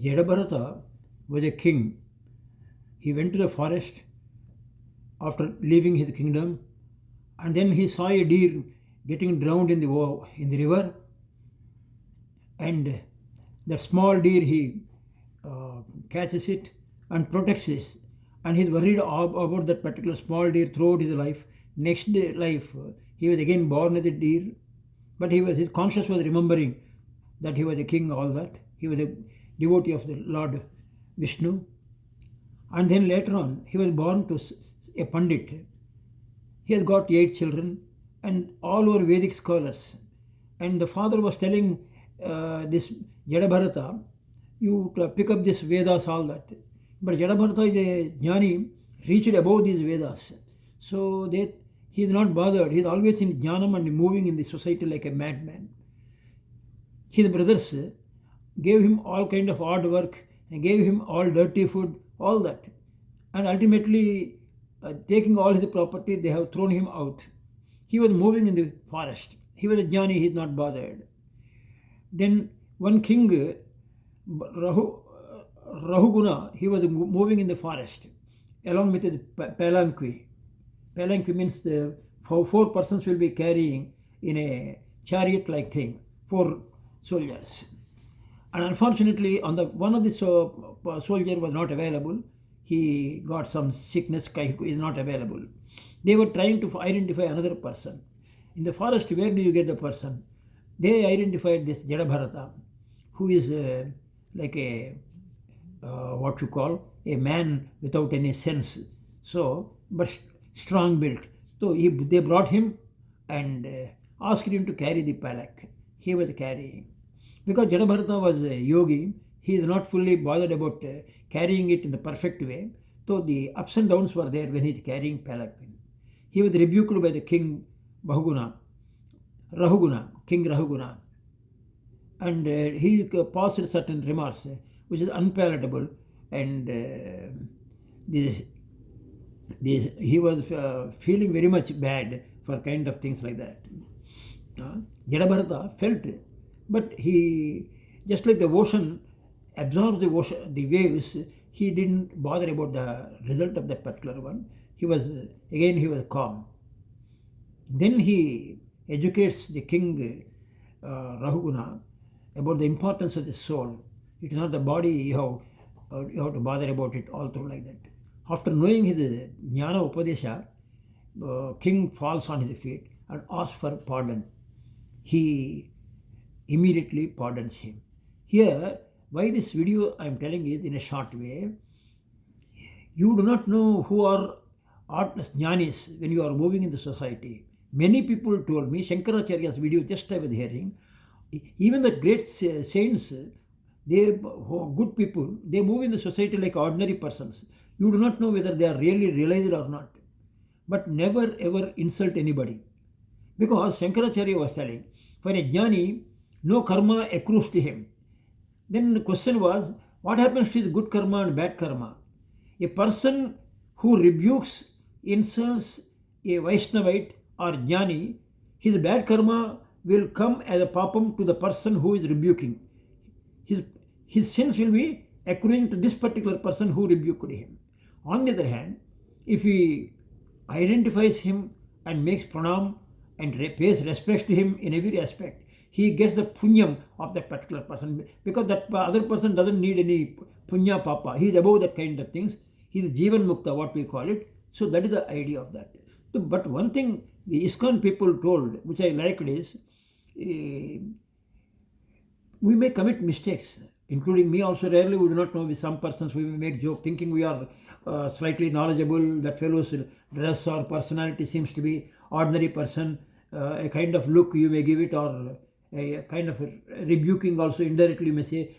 Jadabharata was a king. He went to the forest after leaving his kingdom, and then he saw a deer getting drowned in the river, and the small deer he catches it and protects it, and he's worried about that particular small deer throughout his life. Next day life, he was again born as a deer, but his conscience was remembering that he was a king, all that. He was a devotee of the Lord Vishnu. And then later on, he was born to a Pandit. He has got 8 children, and all were Vedic scholars. And the father was telling this Jadabharata, you pick up this Vedas, all that. But Jadabharata is a Jnani, reached above these Vedas. So he is not bothered. He is always in Jnanam and moving in the society like a madman. His brothers gave him all kind of odd work and gave him all dirty food, all that. And ultimately, taking all his property, they have thrown him out. He was moving in the forest. He was a Jnani, he is not bothered. Then one king, Rahuguna, he was moving in the forest along with his palanquin. Palanquin means the four persons will be carrying in a chariot-like thing, 4 soldiers. And unfortunately, one of the soldier was not available. He got some sickness, he is not available. They were trying to identify another person. In the forest, where do you get the person? They identified this Jadabharata, who is like a, what you call, a man without any sense. So, but strong built. So they brought him and asked him to carry the palanquin. He was carrying. Because Jadabharata was a yogi, he is not fully bothered about carrying it in the perfect way. So the ups and downs were there when he is carrying palanquin. He was rebuked by the king Rahuguna, King Rahuguna. And he passed certain remarks which is unpalatable, and he was feeling very much bad for kind of things like that. Jadabharata felt it, but he, just like the ocean absorbs the waves, he didn't bother about the result of that particular one. He was calm. Then he educates the king Rahuguna about the importance of the soul. It is not the body you have to bother about it all through like that. After knowing his Jnana Upadesha, king falls on his feet and asks for pardon. He immediately pardons him. Here, why this video I am telling is in a short way, you do not know who are Jnanis when you are moving in the society. Many people told me, Shankaracharya's video just I was hearing, even the great saints, they good people, they move in the society like ordinary persons. You do not know whether they are really realized or not. But never ever insult anybody. Because Shankaracharya was telling, for a Jnani, no karma accrues to him. Then the question was, what happens to the good karma and bad karma? A person who rebukes, insults a Vaishnavite or Jnani, his bad karma will come as a papam to the person who is rebuking. His sins will be accruing to this particular person who rebuked him. On the other hand, if he identifies him and makes pranam and pays respect to him in every aspect, he gets the punyam of that particular person, because that other person doesn't need any punya papa. He is above that kind of things. He is Jivan Mukta, what we call it. So that is the idea of that. But one thing the ISKCON people told, which I liked, is we may commit mistakes, including me also. Rarely we do not know. With some persons we may make joke thinking we are slightly knowledgeable. That fellow's dress or personality seems to be ordinary person. A kind of look you may give it, or a kind of rebuking also indirectly you may say,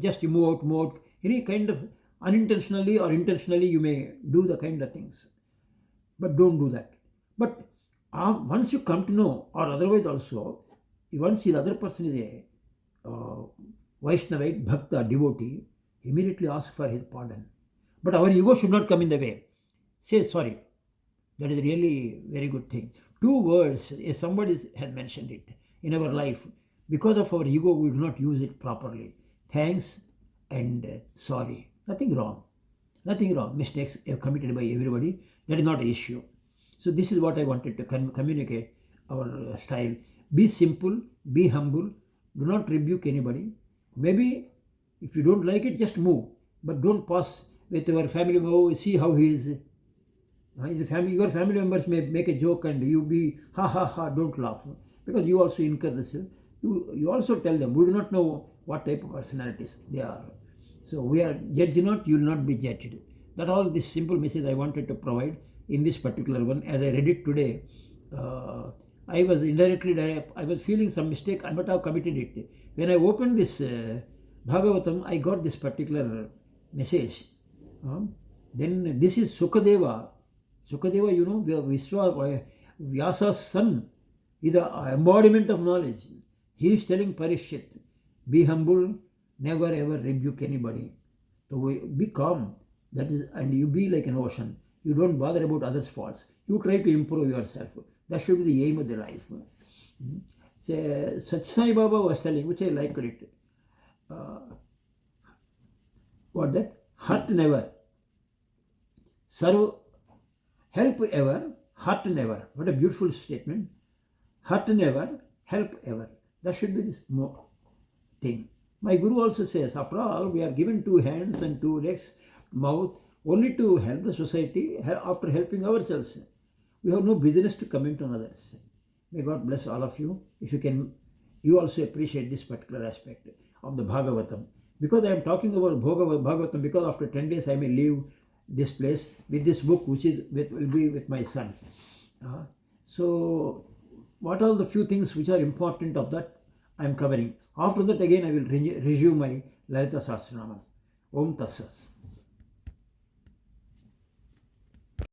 just you move out. Any kind of unintentionally or intentionally you may do the kind of things. But don't do that. But once you come to know, or otherwise also, once the other person is a Vaishnavite, Bhakta, devotee, immediately ask for his pardon. But our ego should not come in the way. Say sorry. That is really very good thing. 2 words, as somebody had mentioned it, in our life, because of our ego, we do not use it properly. Thanks and sorry. Nothing wrong. Nothing wrong. Mistakes are committed by everybody. That is not an issue. So this is what I wanted to communicate our style. Be simple, be humble, do not rebuke anybody. Maybe if you don't like it, just move. But don't pass with your family, oh, see how he is. Your family members may make a joke and you be, ha ha ha, don't laugh. Because you also incur this. You also tell them, we do not know what type of personalities they are. So we are judge not, you will not be judged. That all this simple message I wanted to provide in this particular one. As I read it today, I was I was feeling some mistake, I might have committed it. When I opened this Bhagavatam, I got this particular message. Then this is Sukadeva. Sukadeva, you know, Vyasa's son, is the embodiment of knowledge. He is telling Parishit, be humble, never ever rebuke anybody. So be calm. That is, and you be like an ocean. You don't bother about others' faults. You try to improve yourself. That should be the aim of the life. Sat Sai Baba was telling, which I liked it. What that? Hurt never. Serve, help ever, hurt never. What a beautiful statement. Hurt never, help ever. That should be this thing. My Guru also says, after all, we are given 2 hands and 2 legs, mouth, only to help the society after helping ourselves. We have no business to comment on others. May God bless all of you. If you can, you also appreciate this particular aspect of the Bhagavatam. Because I am talking about Bhagavatam, because after 10 days I may leave this place with this book, which will be with my son. So, what are the few things which are important of that I am covering. After that again I will resume my Lalita Sahasranama. Om Tassas.